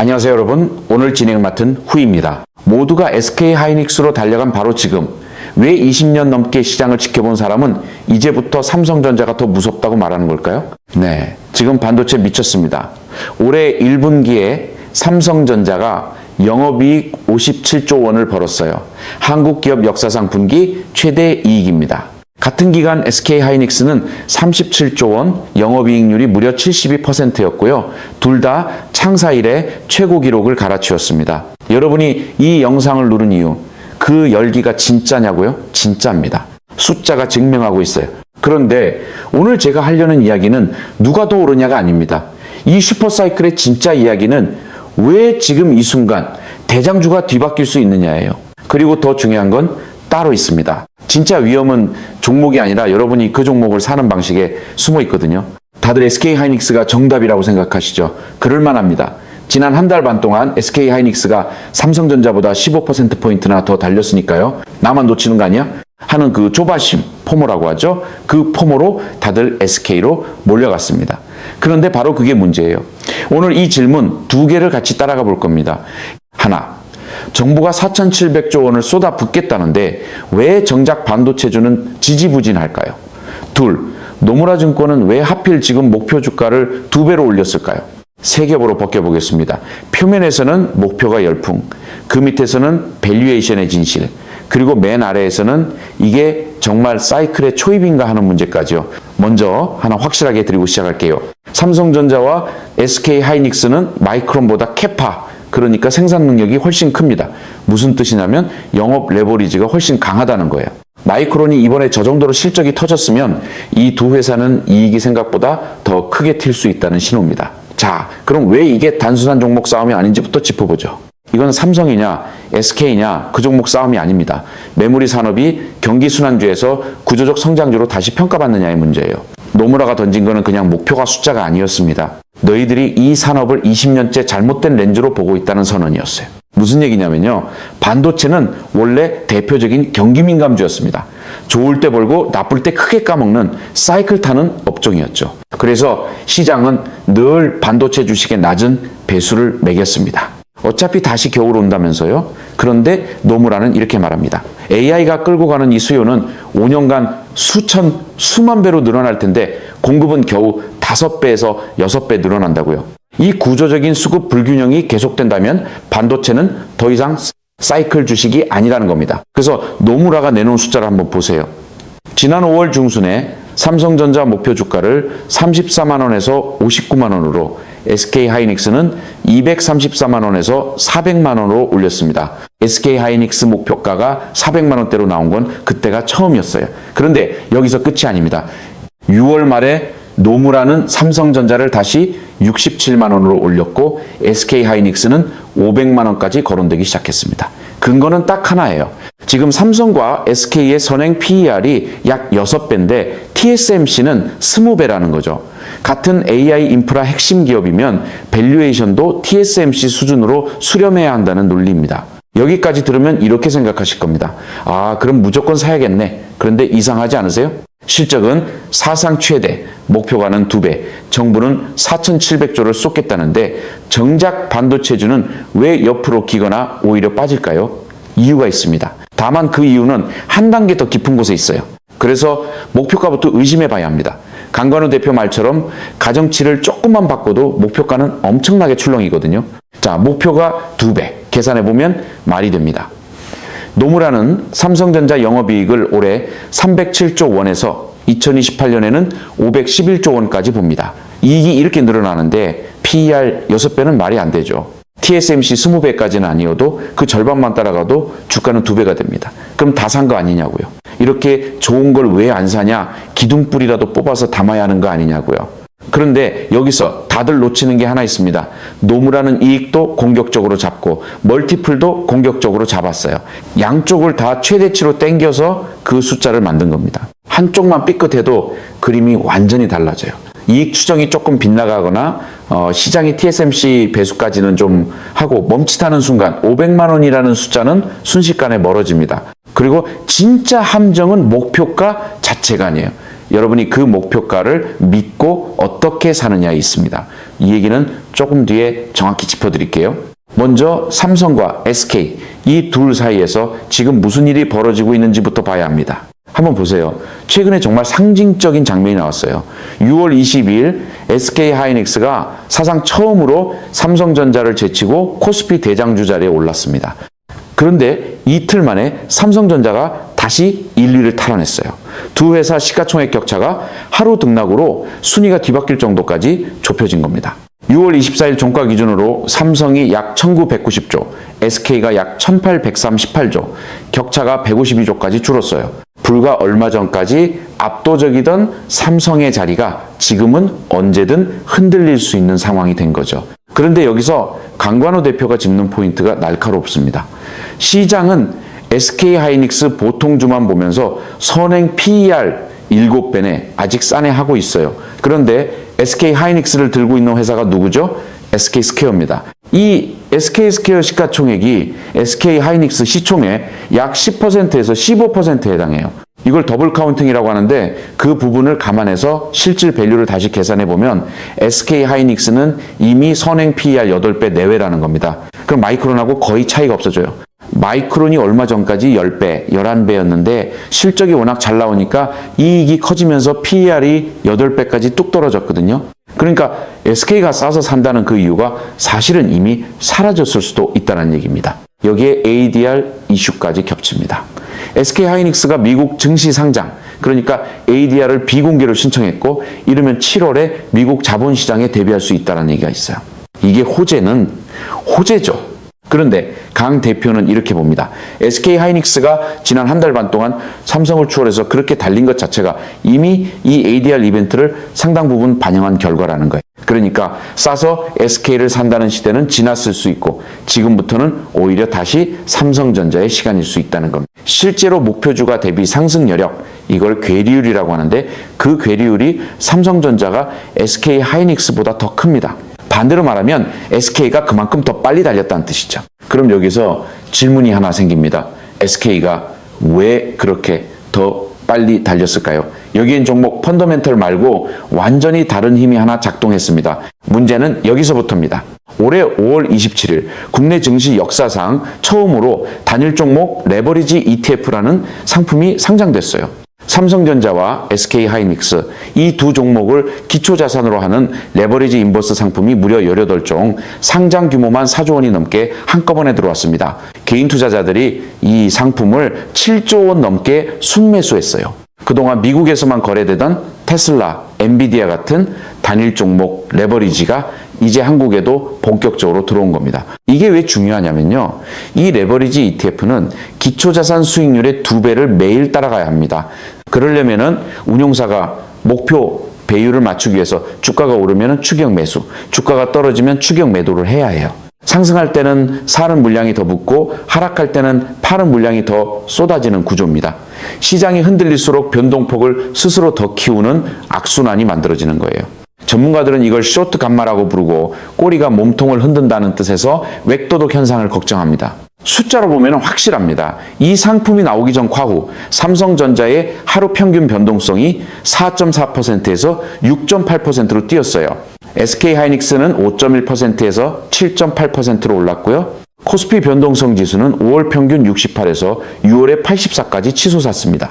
안녕하세요 여러분, 오늘 진행을 맡은 후입니다. 모두가 SK하이닉스로 달려간 바로 지금, 왜 20년 넘게 시장을 지켜본 사람은 이제부터 삼성전자가 더 무섭다고 말하는 걸까요? 네, 지금 반도체 미쳤습니다. 올해 1분기에 삼성전자가 영업이익 57조 원을 벌었어요. 한국 기업 역사상 분기 최대 이익입니다. 같은 기간 SK하이닉스는 37조 원, 영업이익률이 무려 72%였고요. 둘 다 창사 이래 최고 기록을 갈아치웠습니다. 여러분이 이 영상을 누른 이유, 그 열기가 진짜냐고요? 진짜입니다. 숫자가 증명하고 있어요. 그런데 오늘 제가 하려는 이야기는 누가 더 오르냐가 아닙니다. 이 슈퍼사이클의 진짜 이야기는 왜 지금 이 순간 대장주가 뒤바뀔 수 있느냐예요. 그리고 더 중요한 건 따로 있습니다. 진짜 위험은 종목이 아니라 여러분이 그 종목을 사는 방식에 숨어 있거든요. 다들 SK하이닉스가 정답이라고 생각하시죠? 그럴만합니다. 지난 한 달 반 동안 SK하이닉스가 삼성전자보다 15%포인트나 더 달렸으니까요. 나만 놓치는 거 아니야? 하는 그 조바심, 포모라고 하죠. 그 포모로 다들 SK로 몰려갔습니다. 그런데 바로 그게 문제예요. 오늘 이 질문 두 개를 같이 따라가 볼 겁니다. 하나, 정부가 4,700조 원을 쏟아붓겠다는데 왜 정작 반도체주는 지지부진할까요? 둘, 노무라 증권은 왜 하필 지금 목표 주가를 2배로 올렸을까요? 세 겹으로 벗겨보겠습니다. 표면에서는 목표가 열풍, 그 밑에서는 밸류에이션의 진실, 그리고 맨 아래에서는 이게 정말 사이클의 초입인가 하는 문제까지요. 먼저 하나 확실하게 드리고 시작할게요. 삼성전자와 SK하이닉스는 마이크론보다 캐파, 그러니까 생산 능력이 훨씬 큽니다. 무슨 뜻이냐면 영업 레버리지가 훨씬 강하다는 거예요. 마이크론이 이번에 저 정도로 실적이 터졌으면 이 두 회사는 이익이 생각보다 더 크게 튈 수 있다는 신호입니다. 자, 그럼 왜 이게 단순한 종목 싸움이 아닌지부터 짚어보죠. 이건 삼성이냐 SK냐 그 종목 싸움이 아닙니다. 메모리 산업이 경기 순환주에서 구조적 성장주로 다시 평가받느냐의 문제예요. 노무라가 던진 거는 그냥 목표가 숫자가 아니었습니다. 너희들이 이 산업을 20년째 잘못된 렌즈로 보고 있다는 선언이었어요. 무슨 얘기냐면요. 반도체는 원래 대표적인 경기민감주였습니다. 좋을 때 벌고 나쁠 때 크게 까먹는 사이클 타는 업종이었죠. 그래서 시장은 늘 반도체 주식에 낮은 배수를 매겼습니다. 어차피 다시 겨울 온다면서요. 그런데 노무라는 이렇게 말합니다. AI가 끌고 가는 이 수요는 5년간 수만 배로 늘어날 텐데 공급은 겨우 5배에서 6배 늘어난다고요. 이 구조적인 수급 불균형이 계속된다면 반도체는 더 이상 사이클 주식이 아니라는 겁니다. 그래서 노무라가 내놓은 숫자를 한번 보세요. 지난 5월 중순에 삼성전자 목표 주가를 34만 원에서 59만 원으로, SK하이닉스는 234만 원에서 400만 원으로 올렸습니다. SK하이닉스 목표가가 400만 원대로 나온 건 그때가 처음이었어요. 그런데 여기서 끝이 아닙니다. 6월 말에 노무라는 삼성전자를 다시 67만 원으로 올렸고 SK하이닉스는 500만 원까지 거론되기 시작했습니다. 근거는 딱 하나예요. 지금 삼성과 SK의 선행 PER이 약 6배인데 TSMC는 20배라는 거죠. 같은 AI 인프라 핵심 기업이면 밸류에이션도 TSMC 수준으로 수렴해야 한다는 논리입니다. 여기까지 들으면 이렇게 생각하실 겁니다. 아, 그럼 무조건 사야겠네. 그런데 이상하지 않으세요? 실적은 사상 최대, 목표가는 2배, 정부는 4,700조를 쏟겠다는데 정작 반도체주는 왜 옆으로 기거나 오히려 빠질까요? 이유가 있습니다. 다만 그 이유는 한 단계 더 깊은 곳에 있어요. 그래서 목표가부터 의심해 봐야 합니다. 강관우 대표 말처럼 가정치를 조금만 바꿔도 목표가는 엄청나게 출렁이거든요. 자, 목표가 2배, 계산해보면 말이 됩니다. 노무라는 삼성전자 영업이익을 올해 307조 원에서 2028년에는 511조 원까지 봅니다. 이익이 이렇게 늘어나는데 PER 6배는 말이 안 되죠. TSMC 20배까지는 아니어도 그 절반만 따라가도 주가는 2배가 됩니다. 그럼 다 산 거 아니냐고요. 이렇게 좋은 걸 왜 안 사냐? 기둥뿌리라도 뽑아서 담아야 하는 거 아니냐고요. 그런데 여기서 다들 놓치는 게 하나 있습니다. 노무라는 이익도 공격적으로 잡고 멀티플도 공격적으로 잡았어요. 양쪽을 다 최대치로 땡겨서 그 숫자를 만든 겁니다. 한쪽만 삐끗해도 그림이 완전히 달라져요. 이익 추정이 조금 빗나가거나 시장이 TSMC 배수까지는 좀 하고 멈칫하는 순간 500만 원이라는 숫자는 순식간에 멀어집니다. 그리고 진짜 함정은 목표가 자체가 아니에요. 여러분이 그 목표가를 믿고 어떻게 사느냐에 있습니다. 이 얘기는 조금 뒤에 정확히 짚어드릴게요. 먼저 삼성과 SK 이 둘 사이에서 지금 무슨 일이 벌어지고 있는지부터 봐야 합니다. 한번 보세요. 최근에 정말 상징적인 장면이 나왔어요. 6월 22일 SK 하이닉스가 사상 처음으로 삼성전자를 제치고 코스피 대장주 자리에 올랐습니다. 그런데 이틀 만에 삼성전자가 다시 1위를 탈환했어요. 두 회사 시가총액 격차가 하루 등락으로 순위가 뒤바뀔 정도까지 좁혀진 겁니다. 6월 24일 종가 기준으로 삼성이 약 1990조, SK가 약 1838조, 격차가 152조까지 줄었어요. 불과 얼마 전까지 압도적이던 삼성의 자리가 지금은 언제든 흔들릴 수 있는 상황이 된 거죠. 그런데 여기서 강관호 대표가 짚는 포인트가 날카롭습니다. 시장은 SK 하이닉스 보통주만 보면서 선행 PER 7배네 아직 싸네 하고 있어요. 그런데 SK 하이닉스를 들고 있는 회사가 누구죠? SK 스퀘어입니다. 이 SK 스퀘어 시가총액이 SK 하이닉스 시총의 약 10%에서 15%에 해당해요. 이걸 더블 카운팅이라고 하는데 그 부분을 감안해서 실질 밸류를 다시 계산해 보면 SK 하이닉스는 이미 선행 PER 8배 내외라는 겁니다. 그럼 마이크론하고 거의 차이가 없어져요. 마이크론이 얼마 전까지 10배, 11배였는데 실적이 워낙 잘 나오니까 이익이 커지면서 PER이 8배까지 뚝 떨어졌거든요. 그러니까 SK가 싸서 산다는 그 이유가 사실은 이미 사라졌을 수도 있다는 얘기입니다. 여기에 ADR 이슈까지 겹칩니다. SK 하이닉스가 미국 증시 상장, 그러니까 ADR을 비공개로 신청했고 이르면 7월에 미국 자본시장에 대비할 수 있다는 얘기가 있어요. 이게 호재죠. 그런데 강 대표는 이렇게 봅니다. SK 하이닉스가 지난 한 달 반 동안 삼성을 추월해서 그렇게 달린 것 자체가 이미 이 ADR 이벤트를 상당 부분 반영한 결과라는 거예요. 그러니까 싸서 SK를 산다는 시대는 지났을 수 있고 지금부터는 오히려 다시 삼성전자의 시간일 수 있다는 겁니다. 실제로 목표주가 대비 상승 여력, 이걸 괴리율이라고 하는데 그 괴리율이 삼성전자가 SK 하이닉스보다 더 큽니다. 반대로 말하면 SK가 그만큼 더 빨리 달렸다는 뜻이죠. 그럼 여기서 질문이 하나 생깁니다. SK가 왜 그렇게 더 빨리 달렸을까요? 여기엔 종목 펀더멘털 말고 완전히 다른 힘이 하나 작동했습니다. 문제는 여기서부터입니다. 올해 5월 27일 국내 증시 역사상 처음으로 단일 종목 레버리지 ETF라는 상품이 상장됐어요. 삼성전자와 SK 하이닉스 이 두 종목을 기초자산으로 하는 레버리지 인버스 상품이 무려 18종, 상장 규모만 4조 원이 넘게 한꺼번에 들어왔습니다. 개인 투자자들이 이 상품을 7조 원 넘게 순매수했어요. 그동안 미국에서만 거래되던 테슬라, 엔비디아 같은 단일 종목 레버리지가 이제 한국에도 본격적으로 들어온 겁니다. 이게 왜 중요하냐면요. 이 레버리지 ETF는 기초자산 수익률의 2배를 매일 따라가야 합니다. 그러려면은 운용사가 목표 배율을 맞추기 위해서 주가가 오르면 추격 매수, 주가가 떨어지면 추격 매도를 해야 해요. 상승할 때는 사는 물량이 더 붙고 하락할 때는 파는 물량이 더 쏟아지는 구조입니다. 시장이 흔들릴수록 변동폭을 스스로 더 키우는 악순환이 만들어지는 거예요. 전문가들은 이걸 쇼트 감마라고 부르고 꼬리가 몸통을 흔든다는 뜻에서 웩도덕 현상을 걱정합니다. 숫자로 보면 확실합니다. 이 상품이 나오기 전 과후 삼성전자의 하루 평균 변동성이 4.4%에서 6.8%로 뛰었어요. SK 하이닉스는 5.1%에서 7.8%로 올랐고요. 코스피 변동성 지수는 5월 평균 68에서 6월에 84까지 치솟았습니다.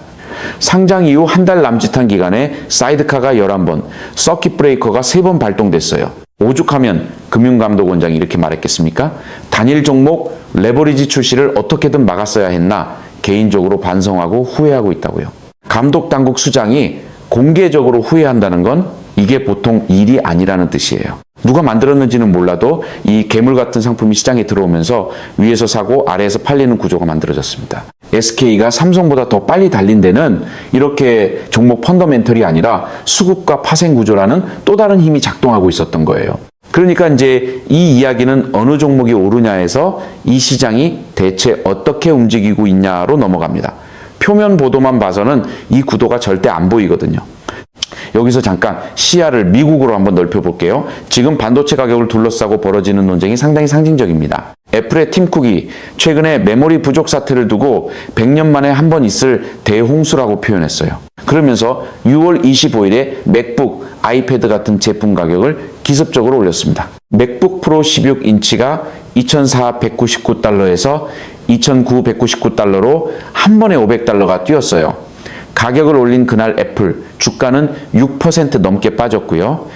상장 이후 한 달 남짓한 기간에 사이드카가 11번, 서킷 브레이커가 3번 발동됐어요. 오죽하면 금융감독원장이 이렇게 말했겠습니까? 단일 종목 레버리지 출시를 어떻게든 막았어야 했나 개인적으로 반성하고 후회하고 있다고요. 감독당국 수장이 공개적으로 후회한다는 건 이게 보통 일이 아니라는 뜻이에요. 누가 만들었는지는 몰라도 이 괴물 같은 상품이 시장에 들어오면서 위에서 사고 아래에서 팔리는 구조가 만들어졌습니다. SK가 삼성보다 더 빨리 달린 데는 이렇게 종목 펀더멘털이 아니라 수급과 파생 구조라는 또 다른 힘이 작동하고 있었던 거예요. 그러니까 이제 이 이야기는 어느 종목이 오르냐에서 이 시장이 대체 어떻게 움직이고 있냐로 넘어갑니다. 표면 보도만 봐서는 이 구도가 절대 안 보이거든요. 여기서 잠깐 시야를 미국으로 한번 넓혀볼게요. 지금 반도체 가격을 둘러싸고 벌어지는 논쟁이 상당히 상징적입니다. 애플의 팀 쿡이 최근에 메모리 부족 사태를 두고 100년 만에 한 번 있을 대홍수라고 표현했어요. 그러면서 6월 25일에 맥북, 아이패드 같은 제품 가격을 기습적으로 올렸습니다. 맥북 프로 16인치가 2,499달러에서 2,999달러로 한 번에 500달러가 뛰었어요. 가격을 올린 그날 애플 주가는 6% 넘게 빠졌고요.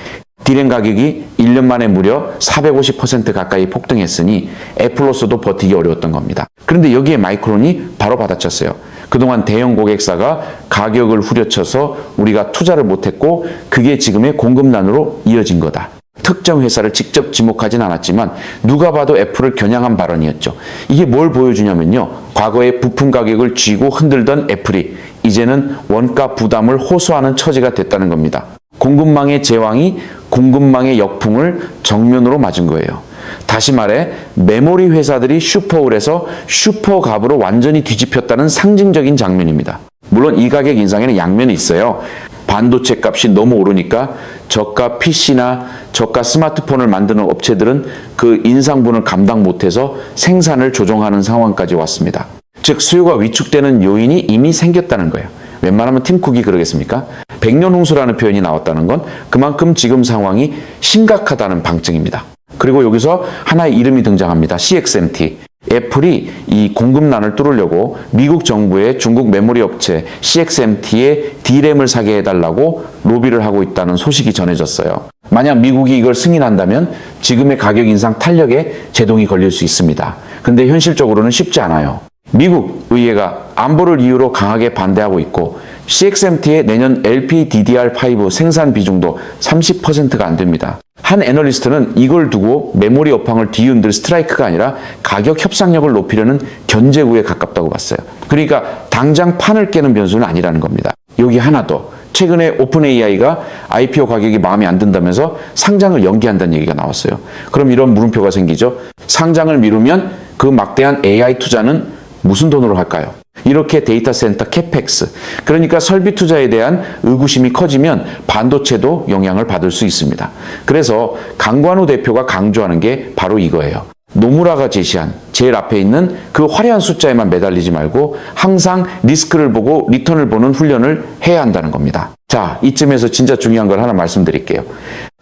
디램 가격이 1년 만에 무려 450% 가까이 폭등했으니 애플로서도 버티기 어려웠던 겁니다. 그런데 여기에 마이크론이 바로 받아쳤어요. 그동안 대형 고객사가 가격을 후려쳐서 우리가 투자를 못했고 그게 지금의 공급난으로 이어진 거다. 특정 회사를 직접 지목하진 않았지만 누가 봐도 애플을 겨냥한 발언이었죠. 이게 뭘 보여주냐면요. 과거에 부품 가격을 쥐고 흔들던 애플이 이제는 원가 부담을 호소하는 처지가 됐다는 겁니다. 공급망의 제왕이 공급망의 역풍을 정면으로 맞은 거예요. 다시 말해 메모리 회사들이 슈퍼울에서 슈퍼갑으로 완전히 뒤집혔다는 상징적인 장면입니다. 물론 이 가격 인상에는 양면이 있어요. 반도체 값이 너무 오르니까 저가 PC나 저가 스마트폰을 만드는 업체들은 그 인상분을 감당 못해서 생산을 조정하는 상황까지 왔습니다. 즉 수요가 위축되는 요인이 이미 생겼다는 거예요. 웬만하면 팀 쿡이 그러겠습니까? 100년 홍수라는 표현이 나왔다는 건 그만큼 지금 상황이 심각하다는 방증입니다. 그리고 여기서 하나의 이름이 등장합니다. CXMT. 애플이 이 공급난을 뚫으려고 미국 정부의 중국 메모리 업체 CXMT에 D램을 사게 해달라고 로비를 하고 있다는 소식이 전해졌어요. 만약 미국이 이걸 승인한다면 지금의 가격 인상 탄력에 제동이 걸릴 수 있습니다. 근데 현실적으로는 쉽지 않아요. 미국 의회가 안보를 이유로 강하게 반대하고 있고 CXMT의 내년 LPDDR5 생산 비중도 30%가 안 됩니다. 한 애널리스트는 이걸 두고 메모리 업황을 뒤흔들 스트라이크가 아니라 가격 협상력을 높이려는 견제구에 가깝다고 봤어요. 그러니까 당장 판을 깨는 변수는 아니라는 겁니다. 여기 하나 더. 최근에 오픈 AI가 IPO 가격이 마음에 안 든다면서 상장을 연기한다는 얘기가 나왔어요. 그럼 이런 물음표가 생기죠. 상장을 미루면 그 막대한 AI 투자는 무슨 돈으로 할까요? 이렇게 데이터 센터 캐펙스, 그러니까 설비 투자에 대한 의구심이 커지면 반도체도 영향을 받을 수 있습니다. 그래서 강관우 대표가 강조하는 게 바로 이거예요. 노무라가 제시한 제일 앞에 있는 그 화려한 숫자에만 매달리지 말고 항상 리스크를 보고 리턴을 보는 훈련을 해야 한다는 겁니다. 자, 이쯤에서 진짜 중요한 걸 하나 말씀드릴게요.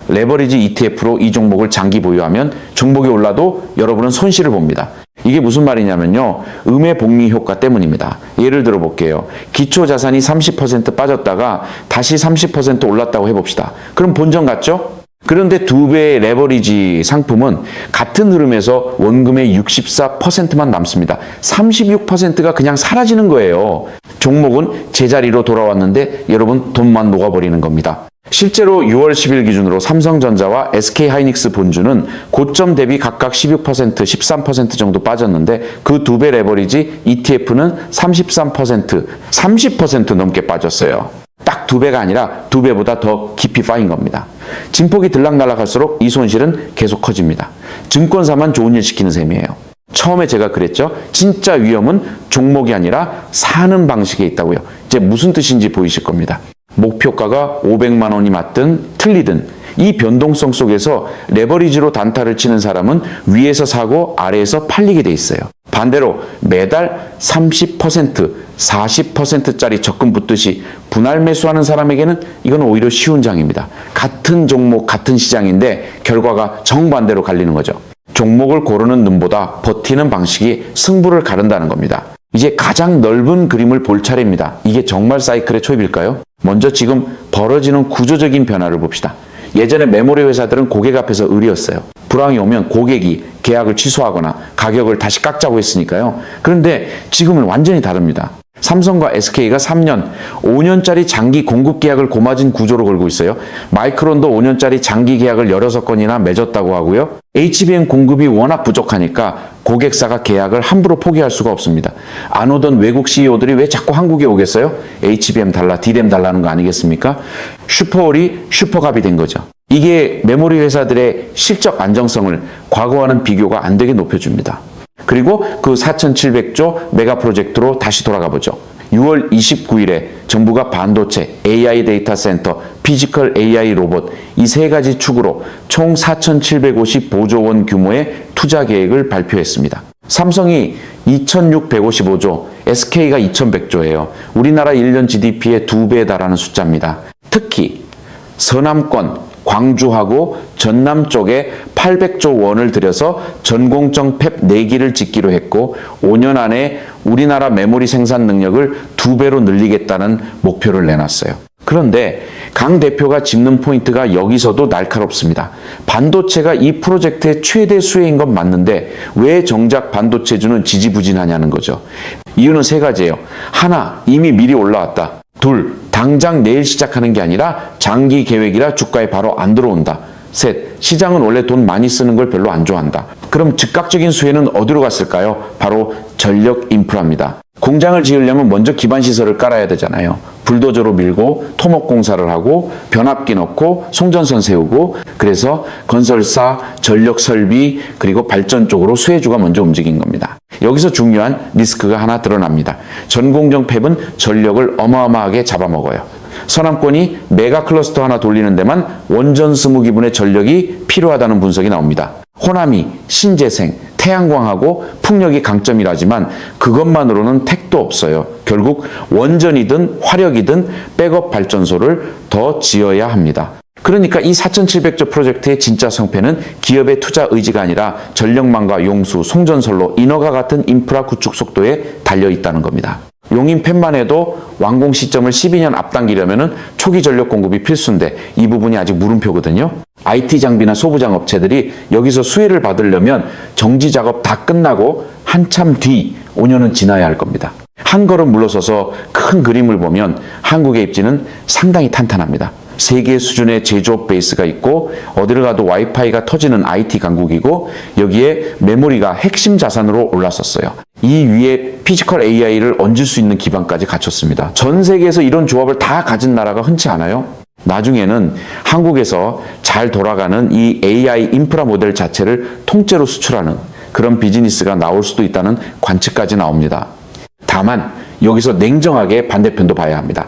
레버리지 ETF로 이 종목을 장기 보유하면 종목이 올라도 여러분은 손실을 봅니다. 이게 무슨 말이냐면요. 음의 복리 효과 때문입니다. 예를 들어 볼게요. 기초 자산이 30% 빠졌다가 다시 30% 올랐다고 해봅시다. 그럼 본전 같죠? 그런데 2배의 레버리지 상품은 같은 흐름에서 원금의 64%만 남습니다. 36%가 그냥 사라지는 거예요. 종목은 제자리로 돌아왔는데 여러분 돈만 녹아버리는 겁니다. 실제로 6월 10일 기준으로 삼성전자와 SK하이닉스 본주는 고점 대비 각각 12%, 13% 정도 빠졌는데 그 2배 레버리지 ETF는 33%, 30% 넘게 빠졌어요. 딱 2배가 아니라 2배보다 더 깊이 빠인 겁니다. 진폭이 들락날락할수록 이 손실은 계속 커집니다. 증권사만 좋은 일 시키는 셈이에요. 처음에 제가 그랬죠. 진짜 위험은 종목이 아니라 사는 방식에 있다고요. 이제 무슨 뜻인지 보이실 겁니다. 목표가가 500만 원이 맞든 틀리든 이 변동성 속에서 레버리지로 단타를 치는 사람은 위에서 사고 아래에서 팔리게 돼 있어요. 반대로 매달 30%, 40%짜리 적금 붙듯이 분할 매수하는 사람에게는 이건 오히려 쉬운 장입니다. 같은 종목, 같은 시장인데 결과가 정반대로 갈리는 거죠. 종목을 고르는 눈보다 버티는 방식이 승부를 가른다는 겁니다. 이제 가장 넓은 그림을 볼 차례입니다. 이게 정말 사이클의 초입일까요? 먼저 지금 벌어지는 구조적인 변화를 봅시다. 예전에 메모리 회사들은 고객 앞에서 을이었어요. 불황이 오면 고객이 계약을 취소하거나 가격을 다시 깎자고 했으니까요. 그런데 지금은 완전히 다릅니다. 삼성과 SK가 3년, 5년짜리 장기 공급 계약을 고마진 구조로 걸고 있어요. 마이크론도 5년짜리 장기 계약을 16건이나 맺었다고 하고요. HBM 공급이 워낙 부족하니까 고객사가 계약을 함부로 포기할 수가 없습니다. 안 오던 외국 CEO들이 왜 자꾸 한국에 오겠어요? HBM 달라, D램 달라는 거 아니겠습니까? 슈퍼홀이 슈퍼갑이 된 거죠. 이게 메모리 회사들의 실적 안정성을 과거와는 비교가 안 되게 높여줍니다. 그리고 그 4,700조 메가 프로젝트로 다시 돌아가 보죠. 6월 29일에 정부가 반도체, AI 데이터 센터, 피지컬 AI 로봇 이 세 가지 축으로 총 4,755조 원 규모의 투자 계획을 발표했습니다. 삼성이 2,655조, SK가 2,100조예요. 우리나라 1년 GDP의 2배에 달하는 숫자입니다. 특히 서남권, 광주하고 전남 쪽에 800조 원을 들여서 전공정 팹 4기를 짓기로 했고 5년 안에 우리나라 메모리 생산 능력을 2배로 늘리겠다는 목표를 내놨어요. 그런데 강 대표가 짚는 포인트가 여기서도 날카롭습니다. 반도체가 이 프로젝트의 최대 수혜인 건 맞는데 왜 정작 반도체주는 지지부진하냐는 거죠. 이유는 세 가지예요. 하나, 이미 미리 올라왔다. 둘, 당장 내일 시작하는 게 아니라 장기 계획이라 주가에 바로 안 들어온다. 셋, 시장은 원래 돈 많이 쓰는 걸 별로 안 좋아한다. 그럼 즉각적인 수혜는 어디로 갔을까요? 바로 전력 인프라입니다. 공장을 지으려면 먼저 기반 시설을 깔아야 되잖아요. 불도저로 밀고 토목 공사를 하고 변압기 넣고 송전선 세우고 그래서 건설사, 전력 설비 그리고 발전 쪽으로 수혜주가 먼저 움직인 겁니다. 여기서 중요한 리스크가 하나 드러납니다. 전공정 팹은 전력을 어마어마하게 잡아먹어요. 서남권이 메가 클러스터 하나 돌리는 데만 원전 20기분의 전력이 필요하다는 분석이 나옵니다. 호남이, 신재생, 태양광하고 풍력이 강점이라지만 그것만으로는 택도 없어요. 결국 원전이든 화력이든 백업 발전소를 더 지어야 합니다. 그러니까 이 4,700조 프로젝트의 진짜 성패는 기업의 투자 의지가 아니라 전력망과 용수, 송전선로, 인허가 같은 인프라 구축 속도에 달려 있다는 겁니다. 용인 팹만 해도 완공 시점을 12년 앞당기려면 초기 전력 공급이 필수인데 이 부분이 아직 물음표거든요. IT 장비나 소부장 업체들이 여기서 수혜를 받으려면 정지 작업 다 끝나고 한참 뒤 5년은 지나야 할 겁니다. 한 걸음 물러서서 큰 그림을 보면 한국의 입지는 상당히 탄탄합니다. 세계 수준의 제조업 베이스가 있고 어디를 가도 와이파이가 터지는 IT 강국이고 여기에 메모리가 핵심 자산으로 올랐었어요. 이 위에 피지컬 AI를 얹을 수 있는 기반까지 갖췄습니다. 전 세계에서 이런 조합을 다 가진 나라가 흔치 않아요. 나중에는 한국에서 잘 돌아가는 이 AI 인프라 모델 자체를 통째로 수출하는 그런 비즈니스가 나올 수도 있다는 관측까지 나옵니다. 다만 여기서 냉정하게 반대편도 봐야 합니다.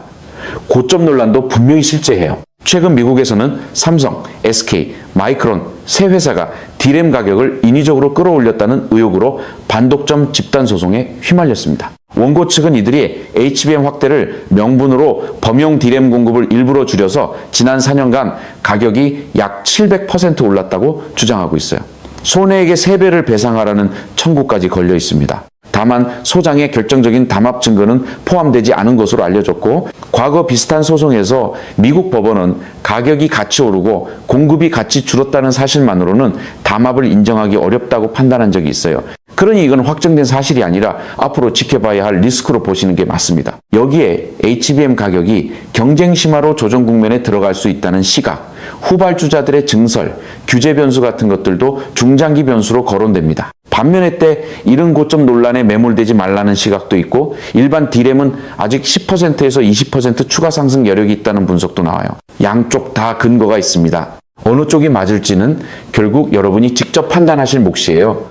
고점 논란도 분명히 실제해요. 최근 미국에서는 삼성, SK, 마이크론 세 회사가 D램 가격을 인위적으로 끌어올렸다는 의혹으로 반독점 집단 소송에 휘말렸습니다. 원고 측은 이들이 HBM 확대를 명분으로 범용 D램 공급을 일부러 줄여서 지난 4년간 가격이 약 700% 올랐다고 주장하고 있어요. 손해액의 3배를 배상하라는 청구까지 걸려 있습니다. 다만 소장의 결정적인 담합 증거는 포함되지 않은 것으로 알려졌고 과거 비슷한 소송에서 미국 법원은 가격이 같이 오르고 공급이 같이 줄었다는 사실만으로는 담합을 인정하기 어렵다고 판단한 적이 있어요. 그러니 이건 확정된 사실이 아니라 앞으로 지켜봐야 할 리스크로 보시는 게 맞습니다. 여기에 HBM 가격이 경쟁 심화로 조정 국면에 들어갈 수 있다는 시각, 후발주자들의 증설, 규제 변수 같은 것들도 중장기 변수로 거론됩니다. 반면에 때 이른 고점 논란에 매몰되지 말라는 시각도 있고 일반 D램은 아직 10%에서 20% 추가 상승 여력이 있다는 분석도 나와요. 양쪽 다 근거가 있습니다. 어느 쪽이 맞을지는 결국 여러분이 직접 판단하실 몫이에요.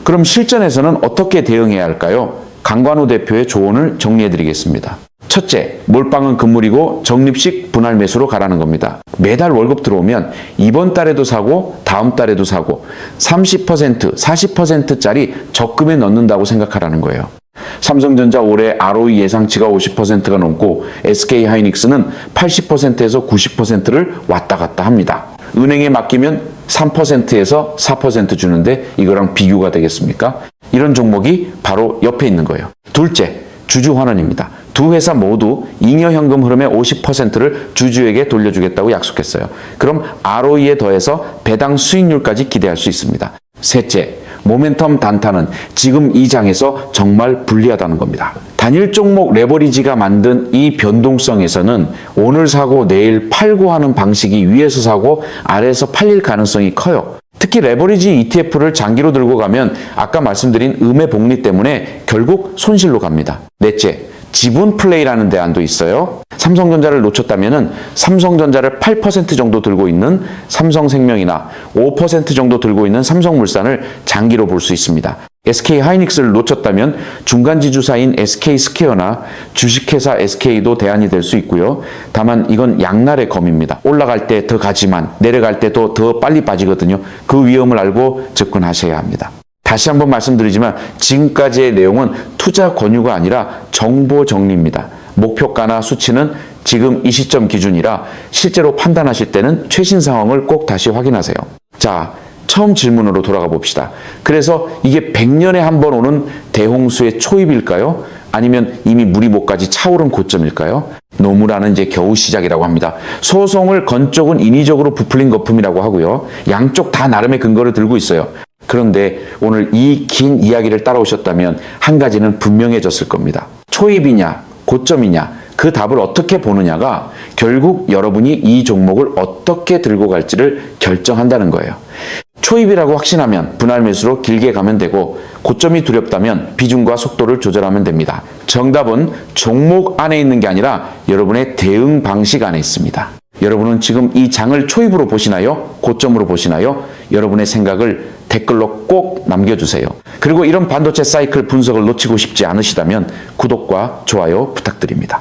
그럼 실전에서는 어떻게 대응해야 할까요? 강관우 대표의 조언을 정리해드리겠습니다. 첫째, 몰빵은 금물이고 적립식 분할 매수로 가라는 겁니다. 매달 월급 들어오면 이번 달에도 사고 다음 달에도 사고 30%, 40%짜리 적금에 넣는다고 생각하라는 거예요. 삼성전자 올해 ROE 예상치가 50%가 넘고 SK하이닉스는 80%에서 90%를 왔다 갔다 합니다. 은행에 맡기면 3%에서 4% 주는데 이거랑 비교가 되겠습니까? 이런 종목이 바로 옆에 있는 거예요. 둘째, 주주환원입니다. 두 회사 모두 잉여현금 흐름의 50%를 주주에게 돌려주겠다고 약속했어요. 그럼 ROE에 더해서 배당 수익률까지 기대할 수 있습니다. 셋째, 모멘텀 단타는 지금 이 장에서 정말 불리하다는 겁니다. 단일 종목 레버리지가 만든 이 변동성에서는 오늘 사고 내일 팔고 하는 방식이 위에서 사고 아래에서 팔릴 가능성이 커요. 특히 레버리지 ETF를 장기로 들고 가면 아까 말씀드린 음의 복리 때문에 결국 손실로 갑니다. 넷째, 지분 플레이라는 대안도 있어요. 삼성전자를 놓쳤다면은 삼성전자를 8% 정도 들고 있는 삼성생명이나 5% 정도 들고 있는 삼성물산을 장기로 볼 수 있습니다. SK 하이닉스를 놓쳤다면 중간 지주사인 SK 스퀘어나 주식회사 SK도 대안이 될 수 있고요. 다만 이건 양날의 검입니다. 올라갈 때 더 가지만 내려갈 때도 더 빨리 빠지거든요. 그 위험을 알고 접근하셔야 합니다. 다시 한번 말씀드리지만 지금까지의 내용은 투자 권유가 아니라 정보 정리입니다. 목표가나 수치는 지금 이 시점 기준이라 실제로 판단하실 때는 최신 상황을 꼭 다시 확인하세요. 자, 처음 질문으로 돌아가 봅시다. 그래서 이게 100년에 한 번 오는 대홍수의 초입일까요? 아니면 이미 물이 목까지 차오른 고점일까요? 노무라는 이제 겨우 시작이라고 합니다. 소송을 건 쪽은 인위적으로 부풀린 거품이라고 하고요. 양쪽 다 나름의 근거를 들고 있어요. 그런데 오늘 이 긴 이야기를 따라오셨다면 한 가지는 분명해졌을 겁니다. 초입이냐, 고점이냐, 그 답을 어떻게 보느냐가 결국 여러분이 이 종목을 어떻게 들고 갈지를 결정한다는 거예요. 초입이라고 확신하면 분할 매수로 길게 가면 되고 고점이 두렵다면 비중과 속도를 조절하면 됩니다. 정답은 종목 안에 있는 게 아니라 여러분의 대응 방식 안에 있습니다. 여러분은 지금 이 장을 초입으로 보시나요? 고점으로 보시나요? 여러분의 생각을 댓글로 꼭 남겨주세요. 그리고 이런 반도체 사이클 분석을 놓치고 싶지 않으시다면 구독과 좋아요 부탁드립니다.